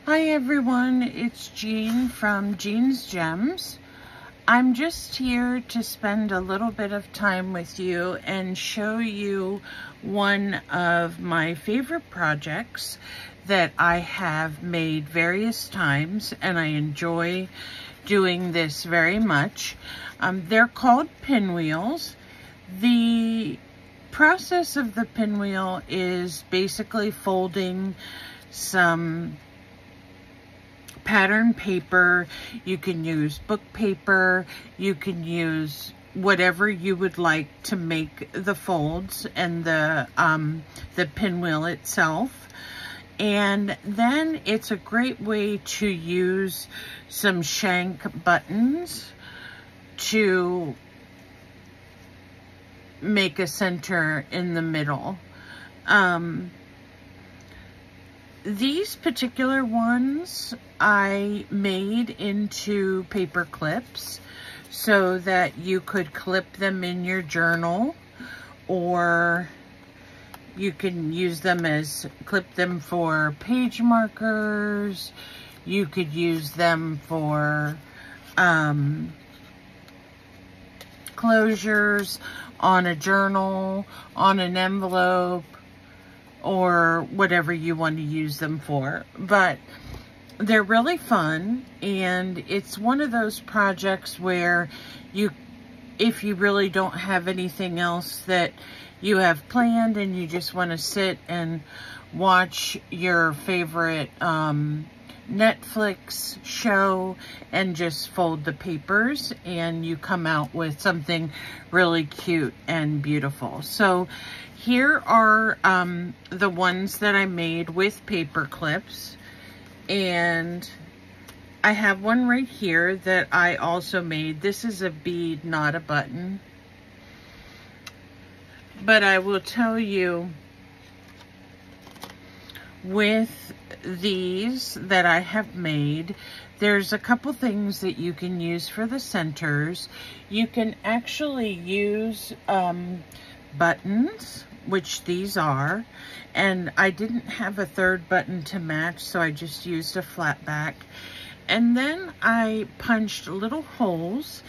Hi everyone, it's Jean from Jean's Gems. I'm just here to spend a little bit of time with you and show you one of my favorite projects that I have made various times, and I enjoy doing this very much. They're called pinwheels. The process of the pinwheel is basically folding some pattern paper. You can use book paper, you can use whatever you would like to make the folds and the pinwheel itself. And then it's a great way to use some shank buttons to make a center in the middle. These particular ones I made into paper clips so that you could clip them in your journal, or you can use them as, clip them for page markers. You could use them for closures on a journal, on an envelope, or whatever you want to use them for. But they're really fun, and it's one of those projects where if you really don't have anything else that you have planned and you just want to sit and watch your favorite Netflix show and just fold the papers, and you come out with something really cute and beautiful. So here are the ones that I made with paper clips, and I have one right here that I also made. This is a bead, not a button. But I will tell you, with these that I have made, there's a couple things that you can use for the centers. You can actually use buttons, which these are, and I didn't have a third button to match, so I just used a flat back. And then I punched little holes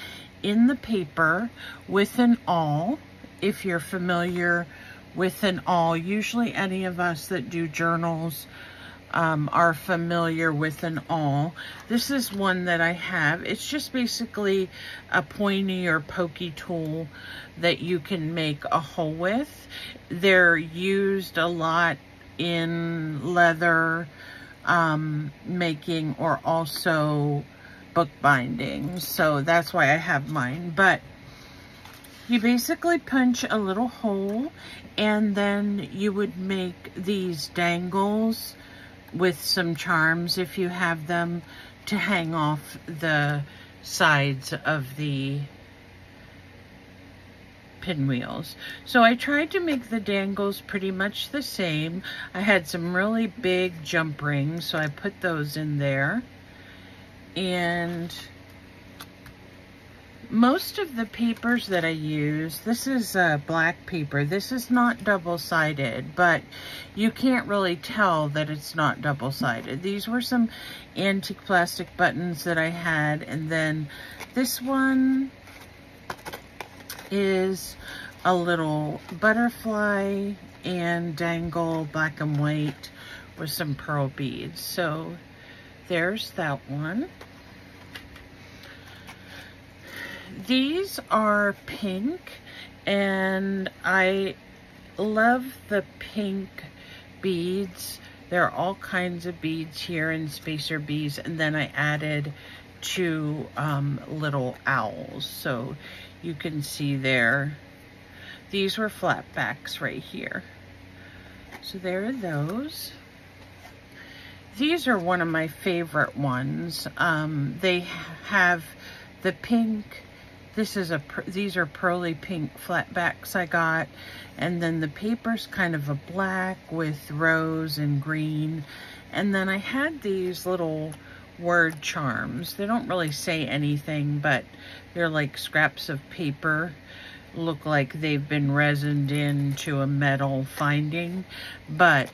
in the paper with an awl. If you're familiar with an awl, usually any of us that do journals are familiar with an awl. This is one that I have. It's just basically a pointy or pokey tool that you can make a hole with. They're used a lot in leather making, or also book binding. So that's why I have mine. But you basically punch a little hole, and then you would make these dangles with some charms, if you have them, to hang off the sides of the pinwheels. So I tried to make the dangles pretty much the same. I had some really big jump rings, so I put those in there. And most of the papers that I use, this is black paper. This is not double-sided, but you can't really tell that it's not double-sided. These were some antique plastic buttons that I had, and then this one is a little butterfly and dangle, black and white, with some pearl beads. So there's that one. These are pink, and I love the pink beads. There are all kinds of beads here and spacer beads, and then I added two little owls, so you can see there. These were flat backs right here. So there are those. These are one of my favorite ones. They have the pink. These are pearly pink flat backs I got, and then the paper's kind of a black with rose and green. And then I had these little word charms. They don't really say anything, but they're like scraps of paper. Look like they've been resined into a metal finding. But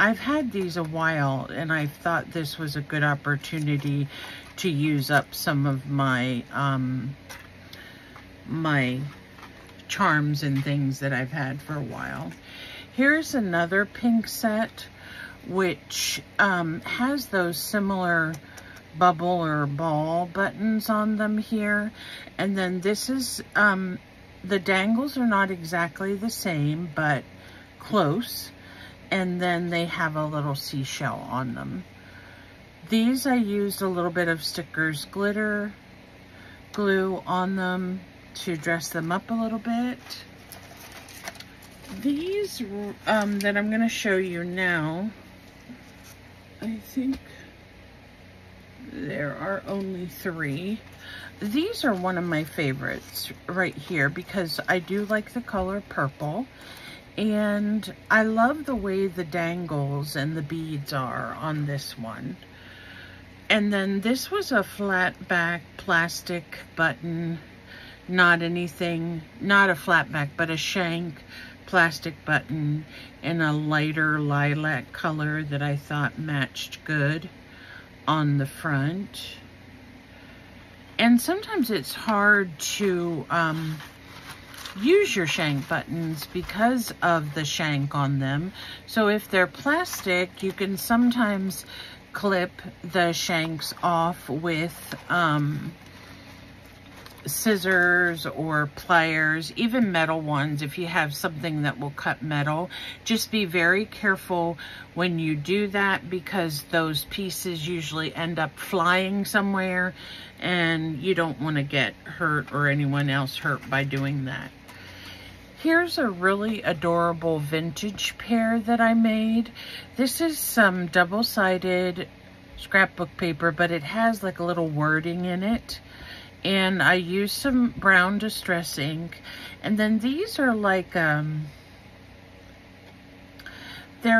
I've had these a while, and I thought this was a good opportunity to use up some of my my charms and things that I've had for a while. Here's another pink set, which has those similar bubble or ball buttons on them here. And then this is, the dangles are not exactly the same, but close. And then they have a little seashell on them. These I used a little bit of stickers glitter glue on them to dress them up a little bit. These that I'm going to show you now, I think there are only 3. These are one of my favorites right here because I do like the color purple, and I love the way the dangles and the beads are on this one. And then this was a flat back plastic button, not anything, not a flat back, but a shank plastic button in a lighter lilac color that I thought matched good on the front. And sometimes it's hard to use your shank buttons because of the shank on them. So if they're plastic, you can sometimes clip the shanks off with scissors or pliers, even metal ones. If you have something that will cut metal, just be very careful when you do that, because those pieces usually end up flying somewhere and you don't want to get hurt or anyone else hurt by doing that. Here's a really adorable vintage pair that I made. This is some double-sided scrapbook paper, but it has like a little wording in it. And I used some brown distress ink. And then these are like, they're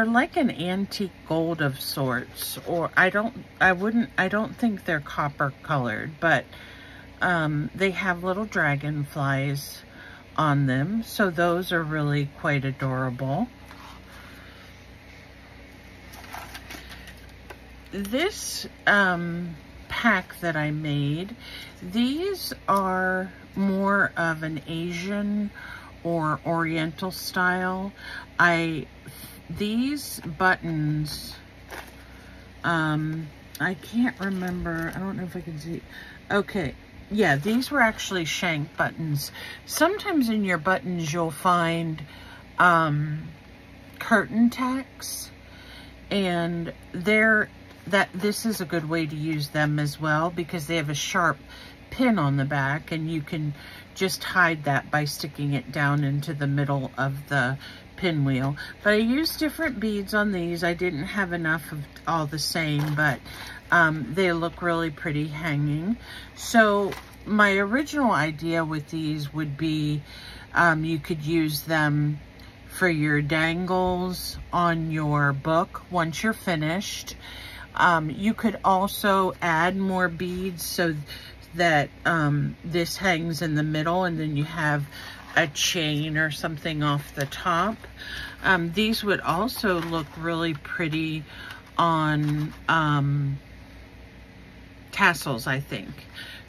like an antique gold of sorts. Or I don't think they're copper colored, but they have little dragonflies on them. So those are really quite adorable. This pack that I made, these are more of an Asian or Oriental style. These buttons, I can't remember, I don't know if I can see. Okay, yeah, these were actually shank buttons. Sometimes in your buttons you'll find curtain tacks, and this is a good way to use them as well, because they have a sharp pin on the back, and you can just hide that by sticking it down into the middle of the pinwheel. But I used different beads on these. I didn't have enough of all the same, but they look really pretty hanging. So my original idea with these would be you could use them for your dangles on your book once you're finished. You could also add more beads so that this hangs in the middle, and then you have a chain or something off the top. These would also look really pretty on tassels, I think.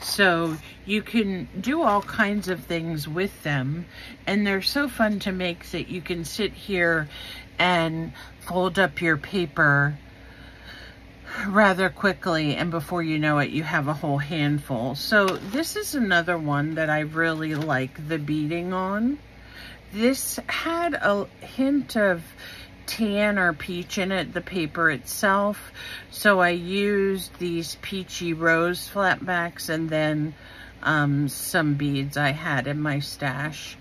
So you can do all kinds of things with them, and they're so fun to make that you can sit here and fold up your paper rather quickly, and before you know it, you have a whole handful. So this is another one that I really like the beading on. This had a hint of tan or peach in it, the paper itself, so I used these peachy rose flatbacks and then some beads I had in my stash,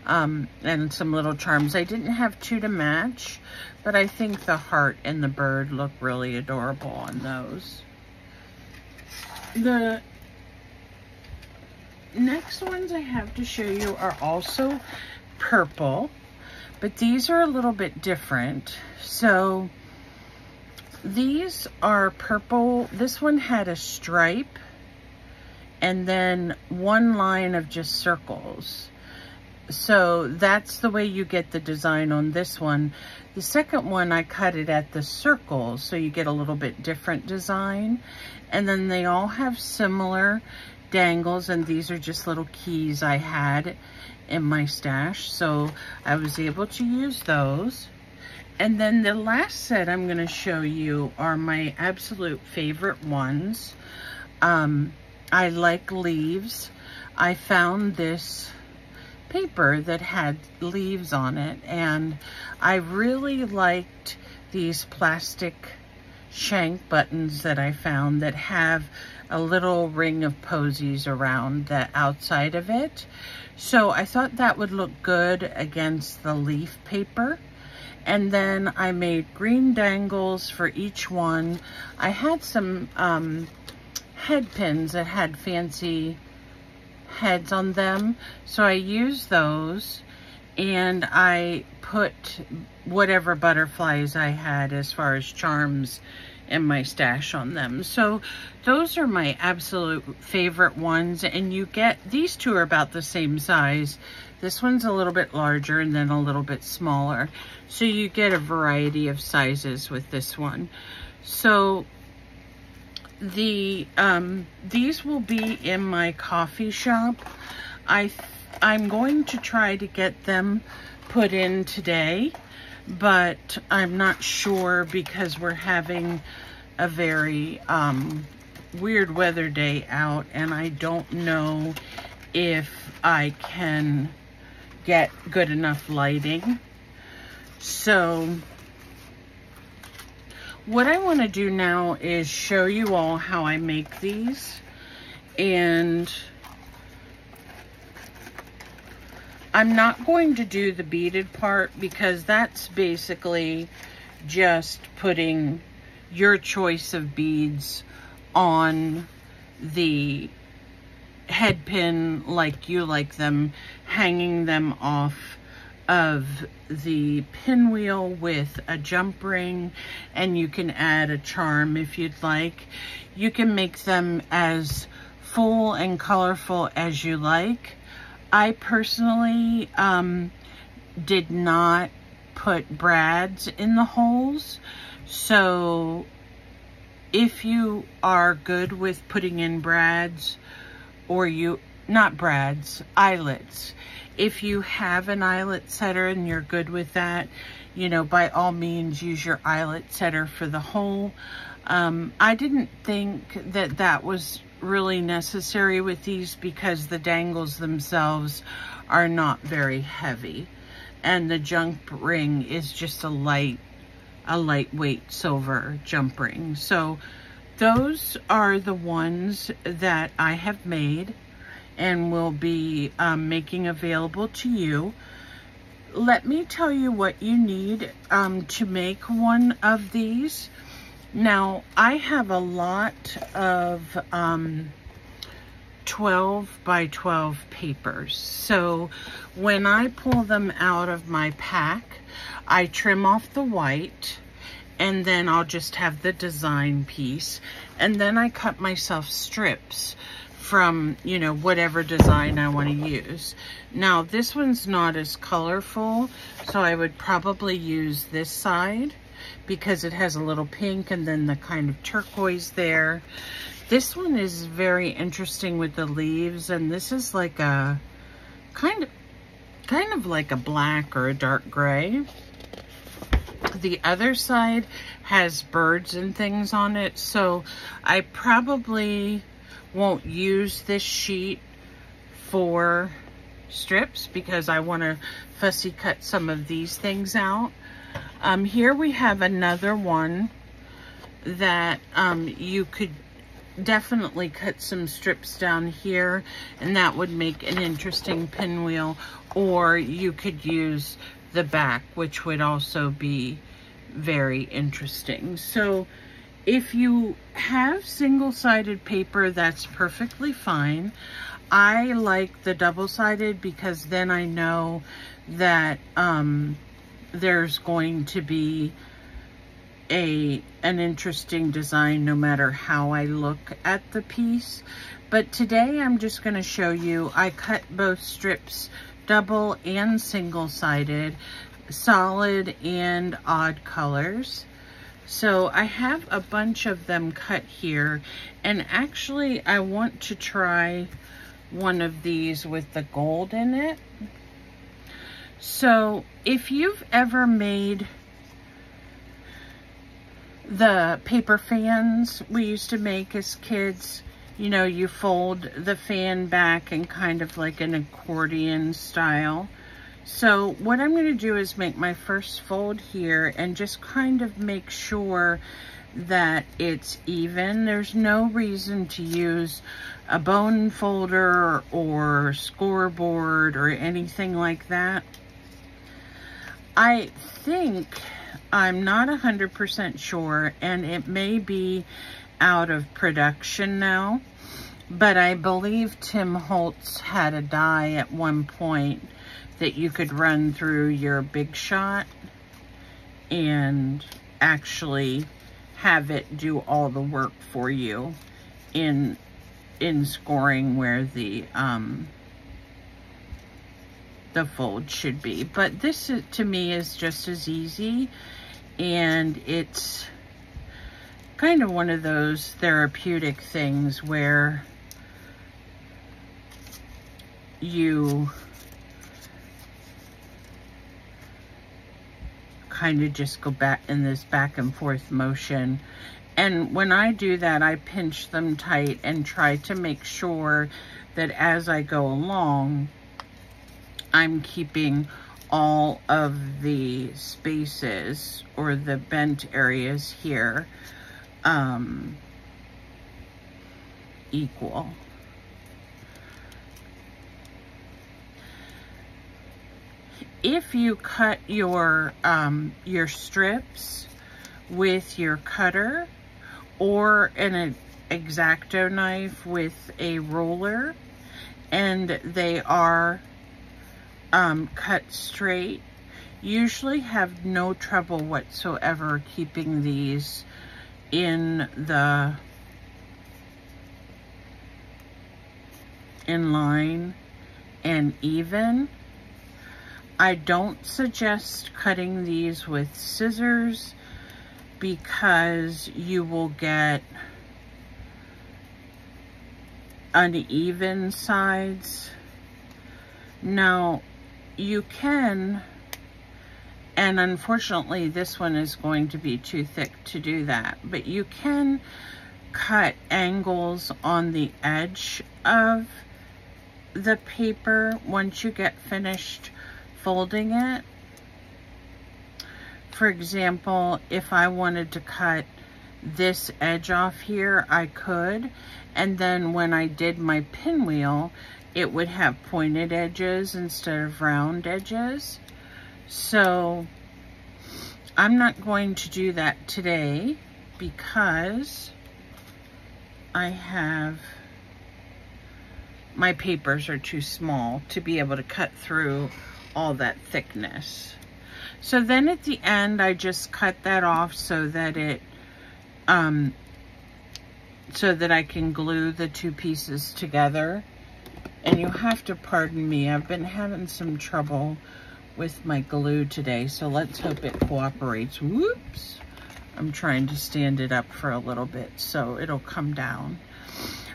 and some little charms. I didn't have 2 to match, but I think the heart and the bird look really adorable on those. The next ones I have to show you are also purple, but these are a little bit different. So these are purple. This one had a stripe and then one line of just circles. So that's the way you get the design on this one. The second one, I cut it at the circle, so you get a little bit different design. And then they all have similar dangles, and these are just little keys I had in my stash, so I was able to use those. And then the last set I'm going to show you are my absolute favorite ones. I like leaves. I found this paper that had leaves on it, and I really liked these plastic shank buttons that I found that have a little ring of posies around the outside of it. So I thought that would look good against the leaf paper. And then I made green dangles for each one. I had some head pins that had fancy heads on them, so I used those, and I put whatever butterflies I had as far as charms in my stash on them. So those are my absolute favorite ones, and you get, these two are about the same size. This one's a little bit larger and then a little bit smaller. So you get a variety of sizes with this one. So these will be in my coffee shop. I'm going to try to get them put in today, but I'm not sure because we're having a very weird weather day out, and I don't know if I can get good enough lighting. So what I want to do now is show you all how I make these, and I'm not going to do the beaded part because that's basically just putting your choice of beads on the head pin like you like them, hanging them off of the pinwheel with a jump ring, and you can add a charm if you'd like. You can make them as full and colorful as you like. I personally did not put brads in the holes, so if you are good with putting in brads, or not brads, eyelets. If you have an eyelet setter and you're good with that, you know, by all means use your eyelet setter for the hole. I didn't think that that was really necessary with these because the dangles themselves are not very heavy, and the jump ring is just a lightweight silver jump ring. So those are the ones that I have made and will be making available to you. Let me tell you what you need to make one of these. Now, I have a lot of 12 by 12 papers. So when I pull them out of my pack, I trim off the white, and then I'll just have the design piece. And then I cut myself strips from, you know, whatever design I want to use. Now, this one's not as colorful, so I would probably use this side because it has a little pink and then the kind of turquoise there. This one is very interesting with the leaves, and this is like a kind of like a black or a dark gray. The other side has birds and things on it, so I probably won't use this sheet for strips because I want to fussy cut some of these things out. Here we have another one that you could definitely cut some strips down here, and that would make an interesting pinwheel, or you could use the back, which would also be very interesting. So if you have single-sided paper, that's perfectly fine. I like the double-sided because then I know that there's going to be an interesting design no matter how I look at the piece. But today I'm just going to show you, I cut both strips double and single-sided, solid and odd colors. So I have a bunch of them cut here, and actually I want to try one of these with the gold in it. So if you've ever made the paper fans we used to make as kids, you know, you fold the fan back in kind of like an accordion style. So what I'm going to do is make my first fold here and just kind of make sure that it's even. There's no reason to use a bone folder or scoreboard or anything like that. I think, I'm not 100% sure, and it may be out of production now, but I believe Tim Holtz had a die at one point that you could run through your Big Shot and actually have it do all the work for you in scoring where the fold should be. But this to me is just as easy, and it's kind of one of those therapeutic things where you kind of just go back in this back and forth motion. And when I do that, I pinch them tight and try to make sure that as I go along, I'm keeping all of the spaces or the bent areas here equal. If you cut your strips with your cutter or an X-Acto knife with a ruler, and they are cut straight, usually have no trouble whatsoever keeping these in line and even. I don't suggest cutting these with scissors because you will get uneven sides. Now, you can, and unfortunately this one is going to be too thick to do that, but you can cut angles on the edge of the paper once you get finished folding it. For example, if I wanted to cut this edge off here, I could, and then when I did my pinwheel, it would have pointed edges instead of round edges. So I'm not going to do that today because my papers are too small to be able to cut through all that thickness. So then at the end, I just cut that off so that it, so that I can glue the two pieces together. And you'll have to pardon me, I've been having some trouble with my glue today, so let's hope it cooperates. Whoops! I'm trying to stand it up for a little bit so it'll come down.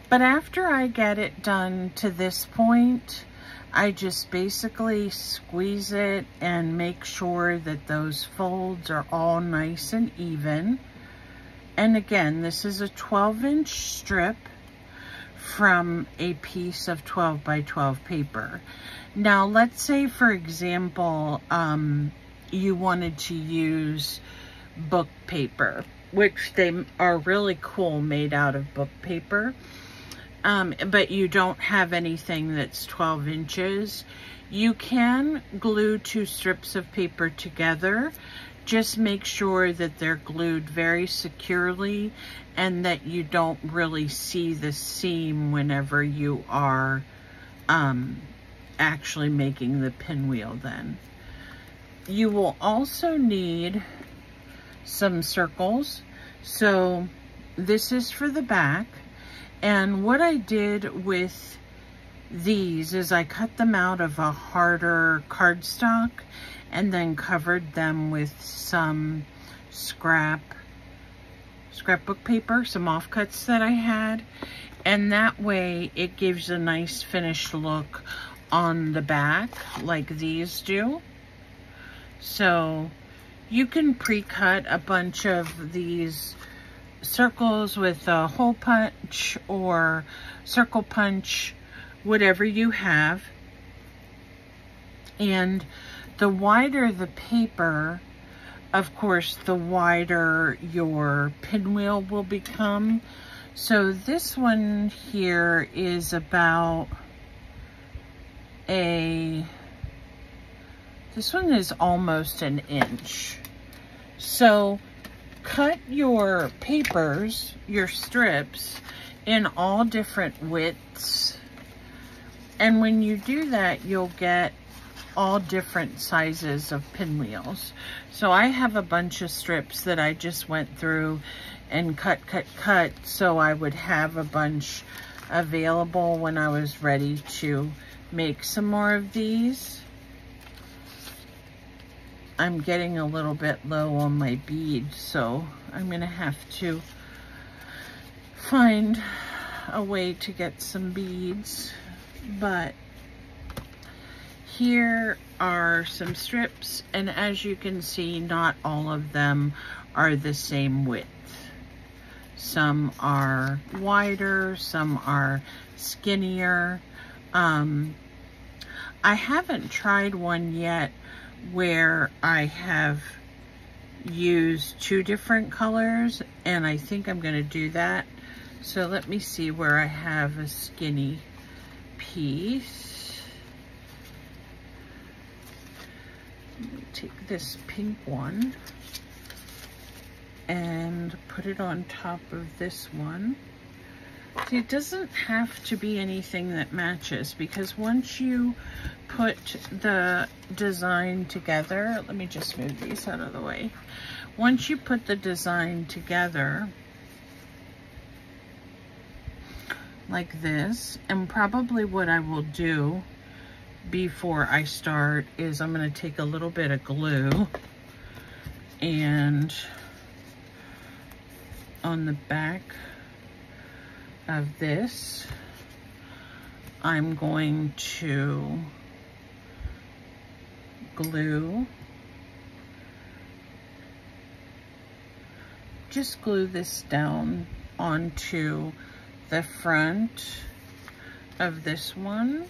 But after I get it done to this point, I just basically squeeze it and make sure that those folds are all nice and even. And again, this is a 12-inch strip from a piece of 12 by 12 paper. Now, let's say, for example, you wanted to use book paper, which they are really cool made out of book paper. But you don't have anything that's 12 inches. You can glue two strips of paper together. Just make sure that they're glued very securely and that you don't really see the seam whenever you are actually making the pinwheel then. You will also need some circles. So this is for the back. And what I did with these is I cut them out of a harder cardstock and then covered them with some scrapbook paper, some offcuts that I had. And that way it gives a nice finished look on the back like these do. So you can pre-cut a bunch of these circles with a hole punch or circle punch, whatever you have. And the wider the paper, of course, the wider your pinwheel will become. So this one here is about this one is almost an inch. So cut your papers, your strips, in all different widths. And when you do that, you'll get all different sizes of pinwheels. So I have a bunch of strips that I just went through and cut, so I would have a bunch available when I was ready to make some more of these. I'm getting a little bit low on my beads, so I'm gonna have to find a way to get some beads. But here are some strips, and as you can see, not all of them are the same width. Some are wider, some are skinnier. I haven't tried one yet where I have used two different colors, and I think I'm going to do that. So let me see where I have a skinny piece. Let me take this pink one and put it on top of this one. See, it doesn't have to be anything that matches, because once you put the design together, let me just move these out of the way. Once you put the design together like this, and probably what I will do before I start is I'm going to take a little bit of glue, and on the back of this, I'm going to just glue this down onto the front of this one.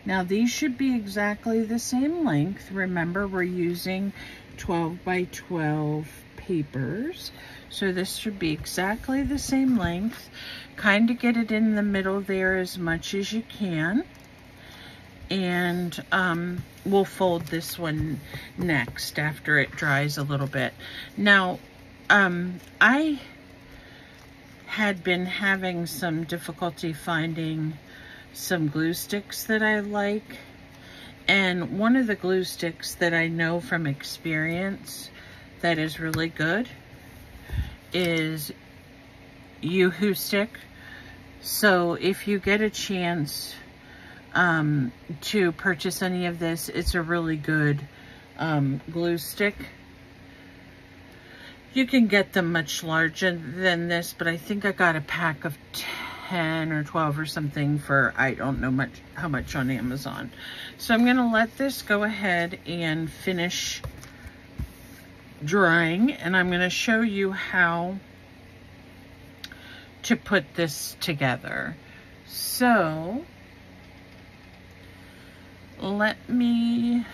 Now these should be exactly the same length. Remember, we're using 12 by 12 papers. So this should be exactly the same length. Kind of get it in the middle there as much as you can. And we'll fold this one next after it dries a little bit. Now, I had been having some difficulty finding some glue sticks that I like. And one of the glue sticks that I know from experience that is really good is Yoo-hoo stick. So if you get a chance to purchase any of this, it's a really good glue stick. You can get them much larger than this, but I think I got a pack of 10 or 12 or something for, I don't know how much on Amazon. So I'm gonna let this go ahead and finish drying, and I'm gonna show you how to put this together. So let me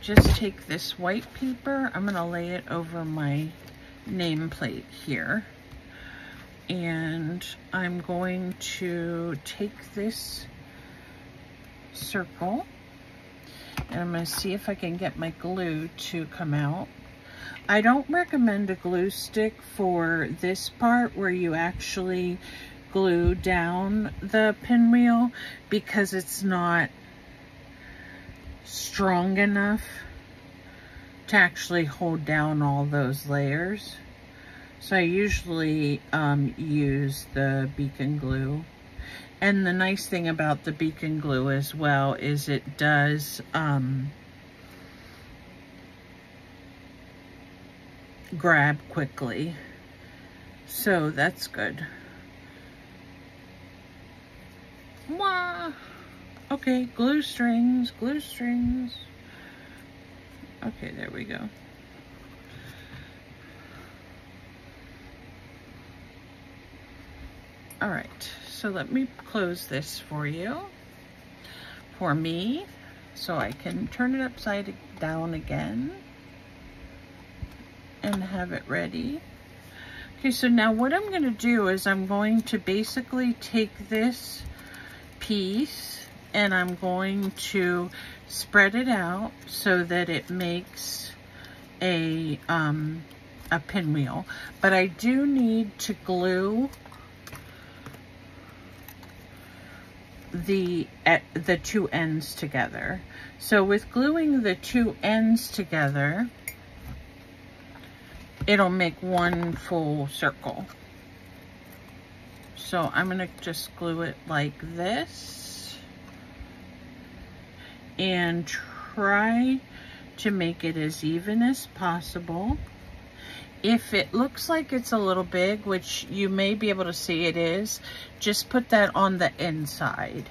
just take this white paper. I'm gonna lay it over my nameplate here. And I'm going to take this circle, and I'm going to see if I can get my glue to come out. I don't recommend a glue stick for this part where you actually glue down the pinwheel, because it's not strong enough to actually hold down all those layers. So I usually use the beacon glue. And the nice thing about the beacon glue as well is it does grab quickly. So that's good. Wah! Okay, glue strings, glue strings. Okay, there we go. All right, so let me close this for me, so I can turn it upside down again and have it ready. Okay, so now what I'm gonna do is I'm going to basically take this piece and I'm going to spread it out so that it makes a pinwheel. But I do need to glue the two ends together. So with gluing the two ends together, it'll make one full circle. So I'm gonna just glue it like this and try to make it as even as possible. If it looks like it's a little big, which you may be able to see it is, just put that on the inside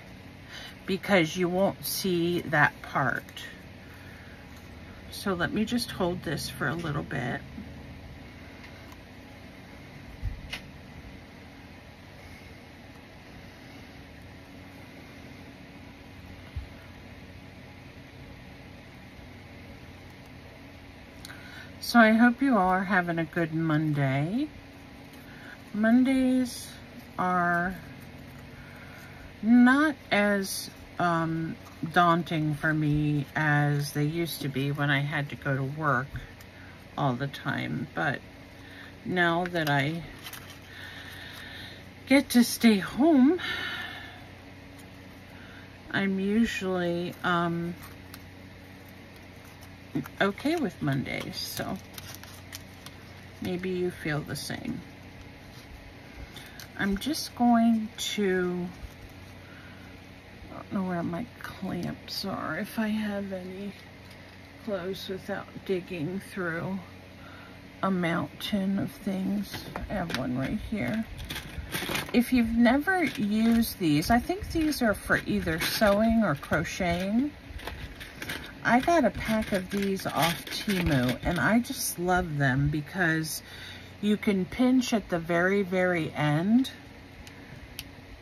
because you won't see that part. So let me just hold this for a little bit. So I hope you all are having a good Monday. Mondays are not as daunting for me as they used to be when I had to go to work all the time. But now that I get to stay home, I'm usually okay with Mondays, so maybe you feel the same. I'm just going to, I don't know where my clamps are, if I have any close without digging through a mountain of things. I have one right here. If you've never used these, I think these are for either sewing or crocheting. I got a pack of these off Temu and I just love them because you can pinch at the very, very end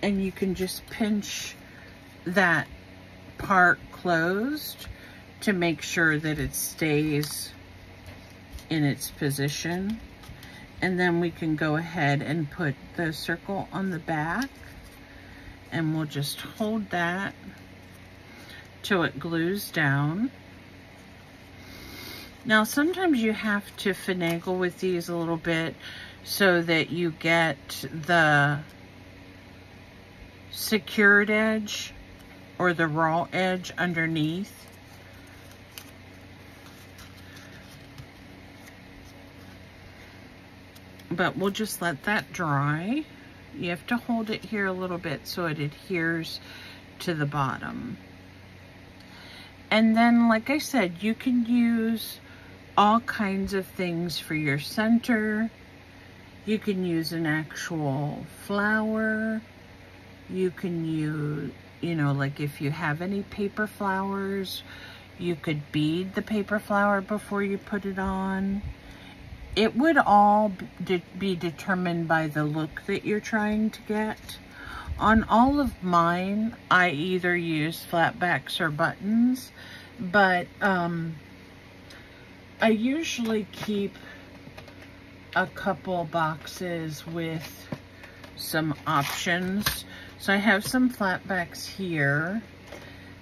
and you can just pinch that part closed to make sure that it stays in its position. And then we can go ahead and put the circle on the back and we'll just hold that till it glues down. Now sometimes you have to finagle with these a little bit so that you get the secured edge or the raw edge underneath. But we'll just let that dry. You have to hold it here a little bit so it adheres to the bottom. And then, like I said, you can use all kinds of things for your center. You can use an actual flower. You can use, you know, like if you have any paper flowers, you could bead the paper flower before you put it on. It would all be determined by the look that you're trying to get. On all of mine, I either use flatbacks or buttons, but I usually keep a couple boxes with some options. So I have some flatbacks here,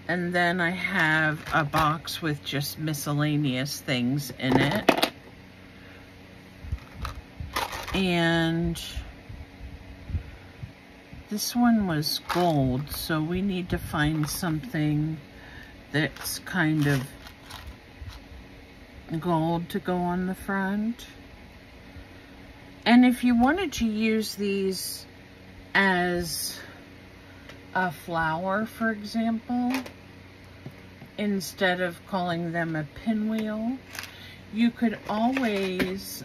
and then I have a box with just miscellaneous things in it. And this one was gold, so we need to find something that's kind of gold to go on the front. And if you wanted to use these as a flower, for example, instead of calling them a pinwheel, you could always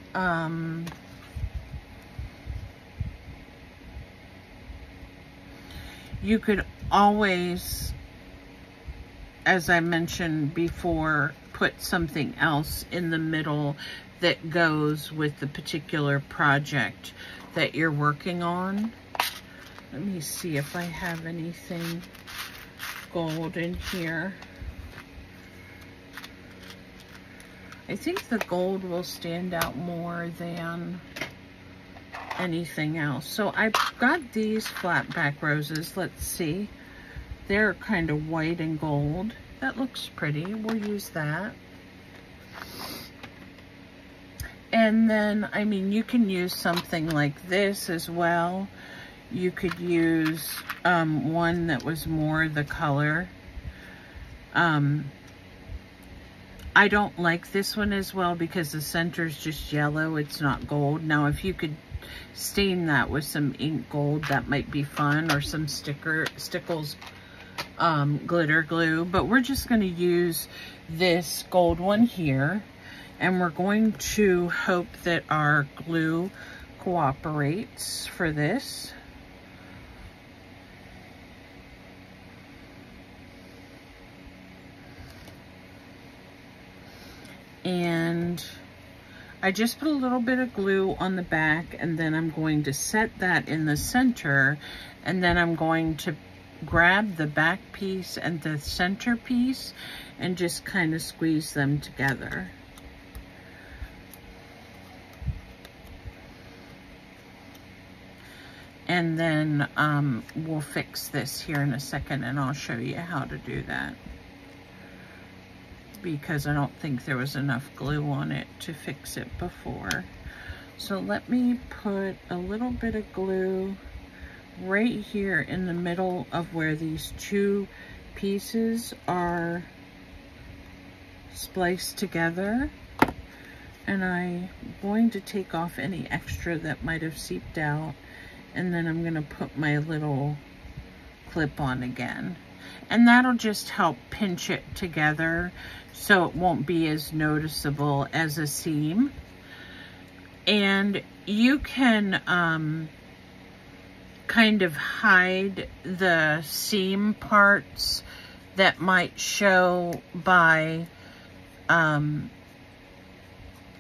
as I mentioned before, put something else in the middle that goes with the particular project that you're working on. Let me see if I have anything gold in here. I think the gold will stand out more than anything else. So I've got these flat back roses. Let's see. They're kind of white and gold. That looks pretty. We'll use that. And then, I mean, you can use something like this as well. You could use one that was more the color. I don't like this one as well because the center's just yellow. It's not gold. Now, if you could stain that with some ink gold, that might be fun, or some Stickles glitter glue. But we're just going to use this gold one here, and we're going to hope that our glue cooperates for this. And I just put a little bit of glue on the back, and then I'm going to set that in the center, and then I'm going to grab the back piece and the center piece and just kind of squeeze them together. And then we'll fix this here in a second, and I'll show you how to do that, because I don't think there was enough glue on it to fix it before. So let me put a little bit of glue right here in the middle of where these two pieces are spliced together. And I'm going to take off any extra that might have seeped out. And then I'm going to put my little clip on again. And that'll just help pinch it together so it won't be as noticeable as a seam. And you can kind of hide the seam parts that might show by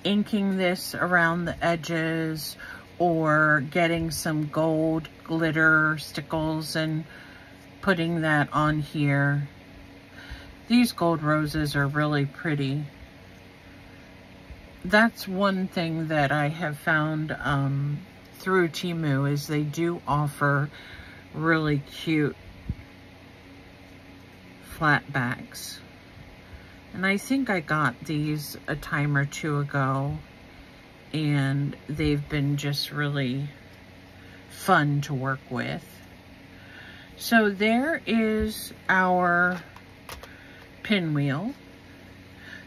inking this around the edges, or getting some gold glitter stickles and putting that on here. These gold roses are really pretty. That's one thing that I have found through Temu, is they do offer really cute flat backs. And I think I got these a time or two ago, and they've been just really fun to work with. So there is our pinwheel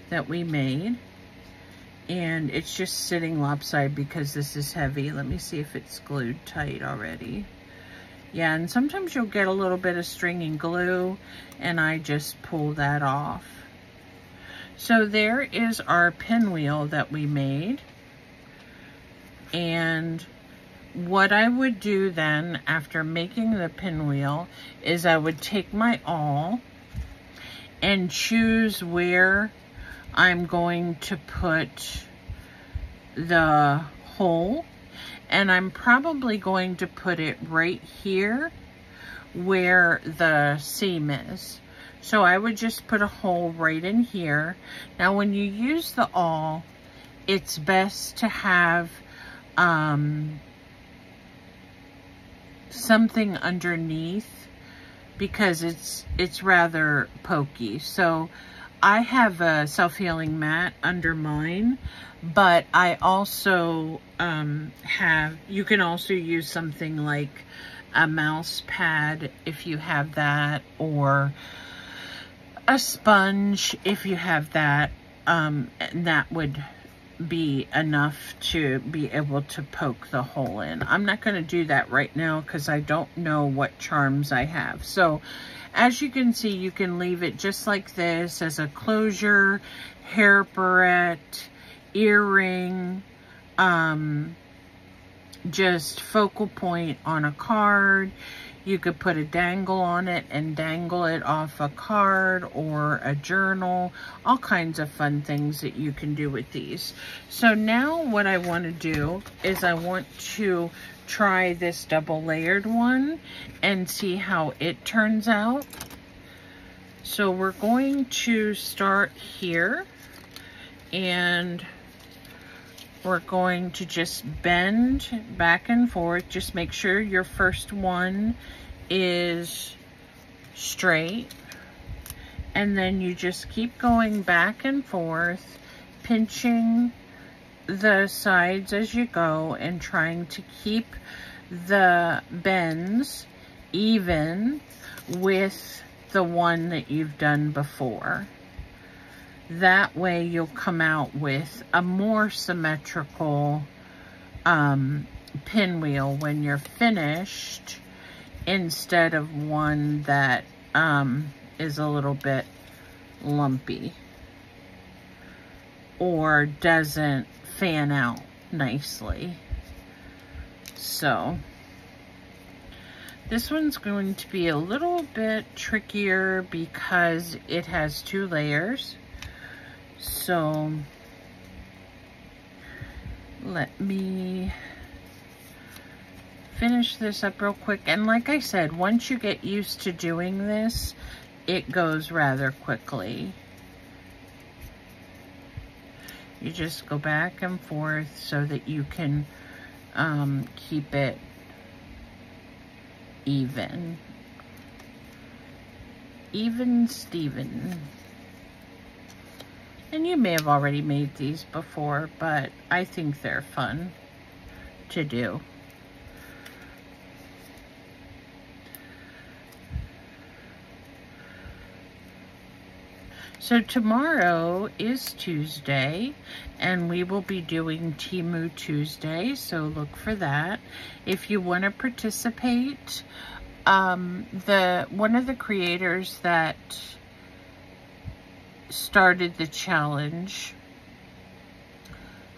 that we made, and it's just sitting lopsided because this is heavy. Let me see if it's glued tight already. Yeah, and sometimes you'll get a little bit of string and glue, and I just pull that off. So there is our pinwheel that we made. And what I would do then after making the pinwheel is I would take my awl and choose where I'm going to put the hole. And I'm probably going to put it right here where the seam is. So I would just put a hole right in here. Now when you use the awl, it's best to have something underneath, because it's rather pokey. So I have a self-healing mat under mine, but I also you can also use something like a mouse pad if you have that, or a sponge if you have that, and that would be enough to be able to poke the hole in. I'm not going to do that right now because I don't know what charms I have. So as you can see, you can leave it just like this as a closure, hair barrette, earring, just focal point on a card. You could put a dangle on it and dangle it off a card or a journal. All kinds of fun things that you can do with these. So now what I want to do is I want to try this double layered one and see how it turns out. So we're going to start here, and we're going to just bend back and forth. Just make sure your first one is straight. And then you just keep going back and forth, pinching the sides as you go and trying to keep the bends even with the one that you've done before. That way you'll come out with a more symmetrical pinwheel when you're finished, instead of one that is a little bit lumpy or doesn't fan out nicely. So this one's going to be a little bit trickier because it has 2 layers. So let me finish this up real quick. And like I said, once you get used to doing this, it goes rather quickly. You just go back and forth so that you can keep it even. Even Steven. And you may have already made these before, but I think they're fun to do. So tomorrow is Tuesday, and we will be doing Timu Tuesday, so look for that. If you want to participate, one of the creators that started the challenge,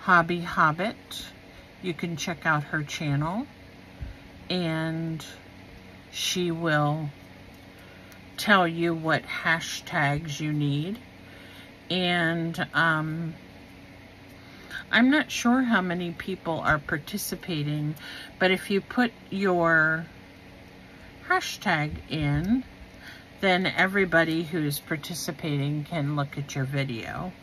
Hobby Hobbit, you can check out her channel, and she will tell you what hashtags you need. And I'm not sure how many people are participating, but if you put your hashtag in, then everybody who's participating can look at your video.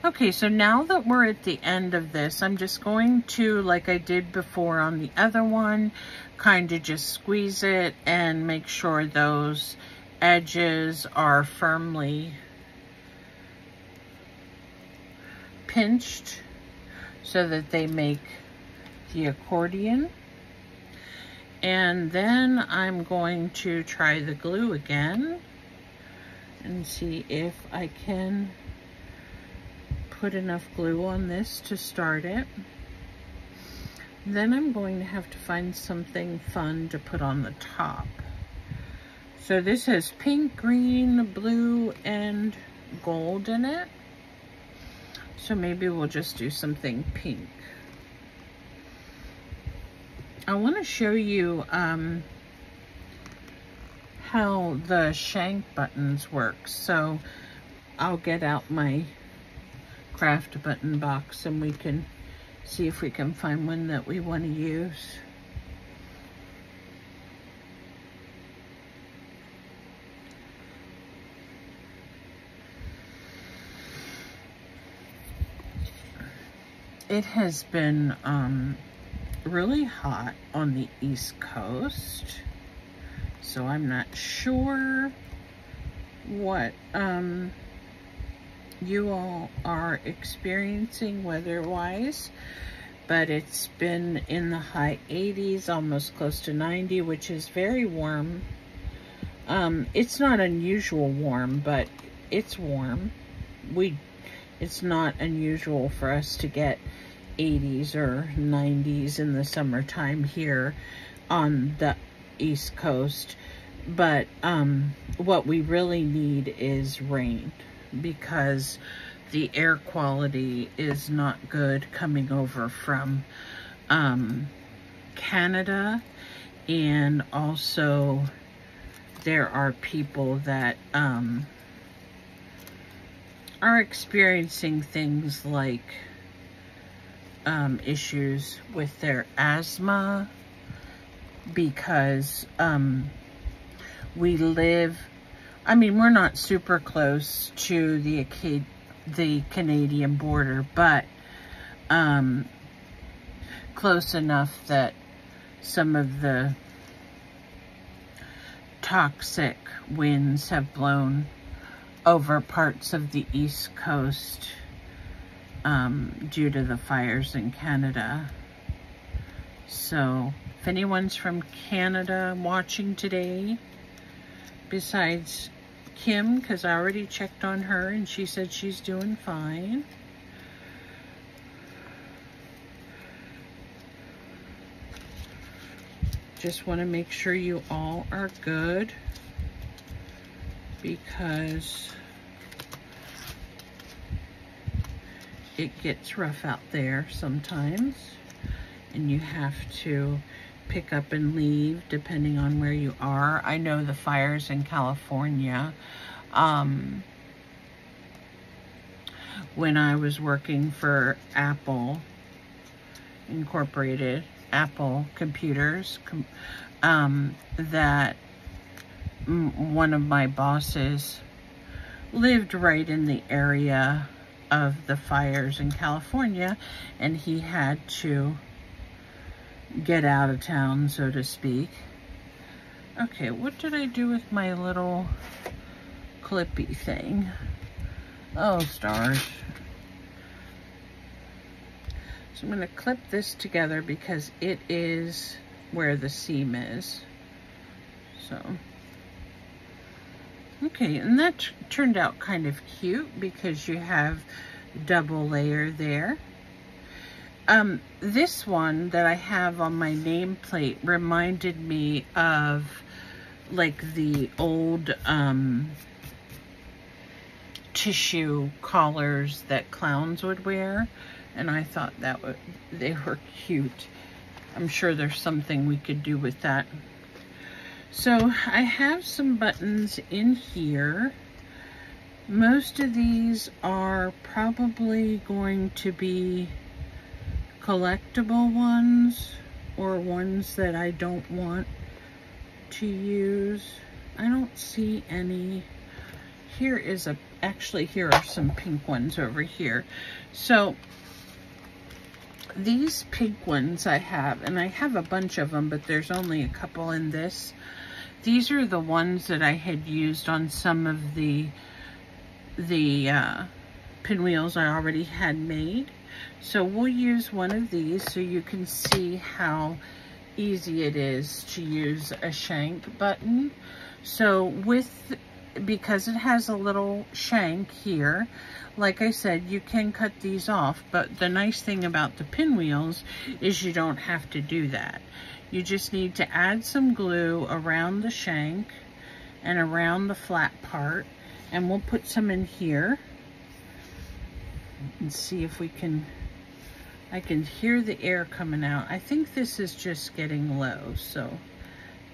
Okay, so now that we're at the end of this, I'm just going to, like I did before on the other one, kind of just squeeze it and make sure those edges are firmly pinched so that they make the accordion. And then I'm going to try the glue again and see if I can put enough glue on this to start it. Then I'm going to have to find something fun to put on the top. So this has pink, green, blue, and gold in it. So maybe we'll just do something pink. I want to show you how the shank buttons work. So I'll get out my craft button box and we can see if we can find one that we want to use. It has been really hot on the East Coast, so I'm not sure what you all are experiencing weather-wise, but it's been in the high 80s, almost close to 90, which is very warm. It's not unusual warm, but it's warm. It's not unusual for us to get 80s or 90s in the summertime here on the East Coast. But what we really need is rain, because the air quality is not good coming over from Canada. And also there are people that are experiencing things like issues with their asthma, because we live, I mean, we're not super close to the Canadian border, but close enough that some of the toxic winds have blown over parts of the East Coast due to the fires in Canada. So if anyone's from Canada watching today, besides Kim, because I already checked on her and she said she's doing fine. Just want to make sure you all are good, because it gets rough out there sometimes, and you have to pick up and leave depending on where you are. I know the fires in California, when I was working for Apple Incorporated, Apple computers, that one of my bosses lived right in the area of the fires in California, and he had to get out of town, so to speak. Okay, what did I do with my little clippy thing? Oh, stars. So I'm going to clip this together because it is where the seam is. So, okay, and that turned out kind of cute because you have double layer there. This one that I have on my nameplate reminded me of like the old tissue collars that clowns would wear, and I thought that they were cute. I'm sure there's something we could do with that. So I have some buttons in here. Most of these are probably going to be collectible ones, or ones that I don't want to use. I don't see any. Here is actually here are some pink ones over here. So these pink ones I have, and I have a bunch of them, but there's only a couple in this. These are the ones that I had used on some of the pinwheels I already had made. So we'll use one of these so you can see how easy it is to use a shank button. So because it has a little shank here, like I said, you can cut these off, but the nice thing about the pinwheels is you don't have to do that. You just need to add some glue around the shank and around the flat part, and we'll put some in here and see if we can, I can hear the air coming out. I think this is just getting low, so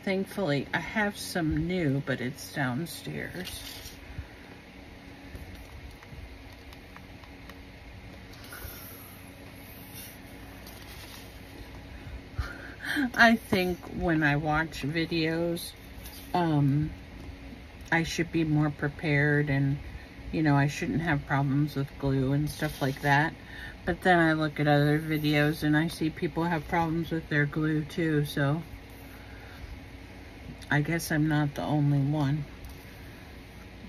thankfully I have some new, but it's downstairs. I think when I watch videos, I should be more prepared, and you know, I shouldn't have problems with glue and stuff like that. But then I look at other videos and I see people have problems with their glue too, so I guess I'm not the only one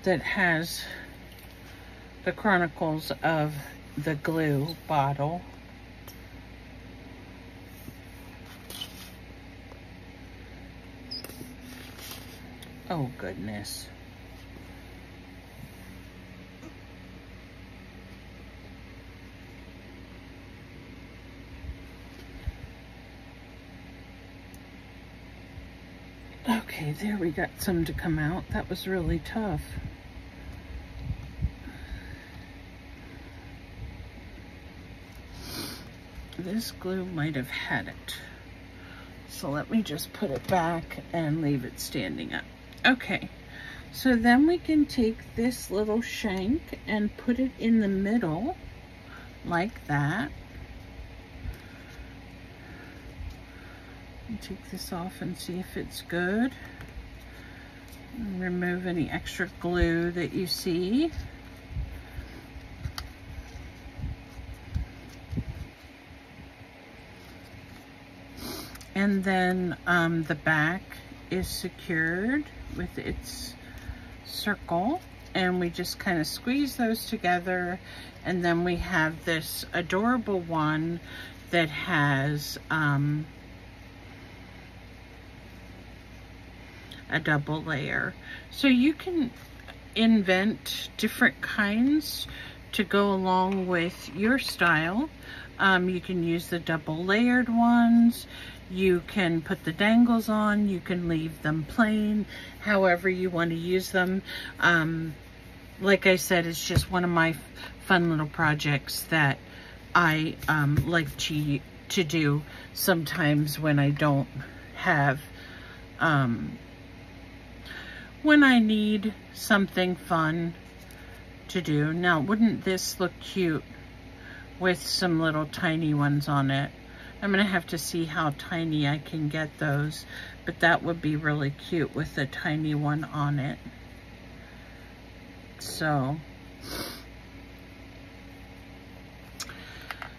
that has the chronicles of the glue bottle. Oh goodness. Okay, there, we got some to come out. That was really tough. This glue might have had it. So let me just put it back and leave it standing up. Okay, so then we can take this little shank and put it in the middle like that. Take this off and see if it's good. Remove any extra glue that you see. And then the back is secured with its circle, and we just kind of squeeze those together, and then we have this adorable one that has a double layer. So you can invent different kinds to go along with your style. You can use the double layered ones. You can put the dangles on. You can leave them plain, however you want to use them. Like I said, it's just one of my fun little projects that I like to do sometimes when I don't have when I need something fun to do. Now, wouldn't this look cute with some little tiny ones on it? I'm gonna have to see how tiny I can get those, but that would be really cute with a tiny one on it. So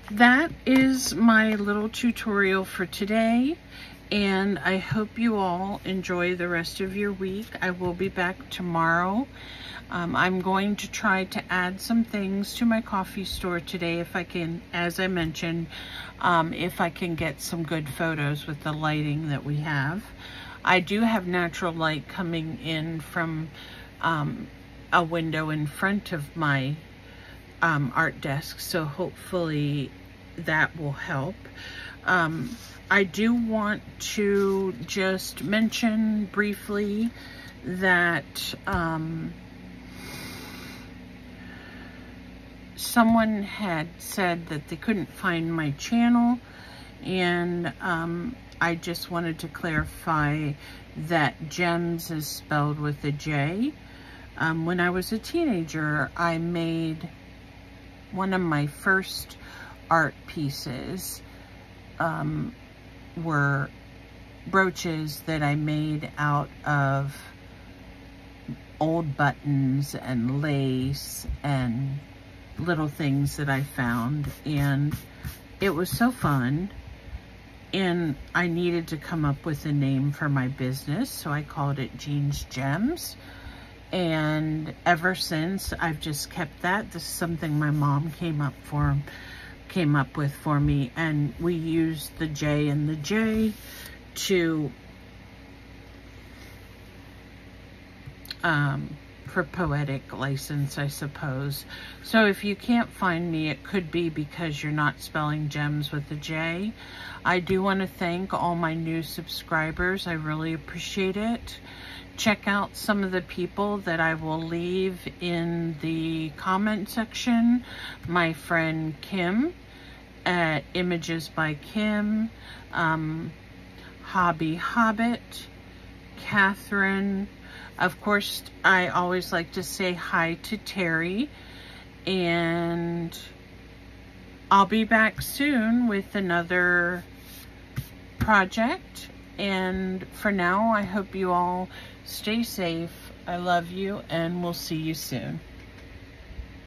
that is my little tutorial for today, and I hope you all enjoy the rest of your week. I will be back tomorrow. I'm going to try to add some things to my coffee store today if I can, as I mentioned, if I can get some good photos with the lighting that we have. I do have natural light coming in from a window in front of my art desk, so hopefully that will help. I do want to just mention briefly that someone had said that they couldn't find my channel, and I just wanted to clarify that Gems is spelled with a J. When I was a teenager, I made one of my first art pieces were brooches that I made out of old buttons and lace and little things that I found, and it was so fun, and I needed to come up with a name for my business, so I called it Jean's Gems. And ever since, I've just kept that. This is something my mom came up with for me, and we used the J and the J to for poetic license, I suppose. So if you can't find me, it could be because you're not spelling gems with a J. I do want to thank all my new subscribers. I really appreciate it. Check out some of the people that I will leave in the comment section. My friend Kim at Images by Kim, Hobby Hobbit, Catherine. Of course, I always like to say hi to Terry, and I'll be back soon with another project. And for now, I hope you all stay safe. I love you, and we'll see you soon.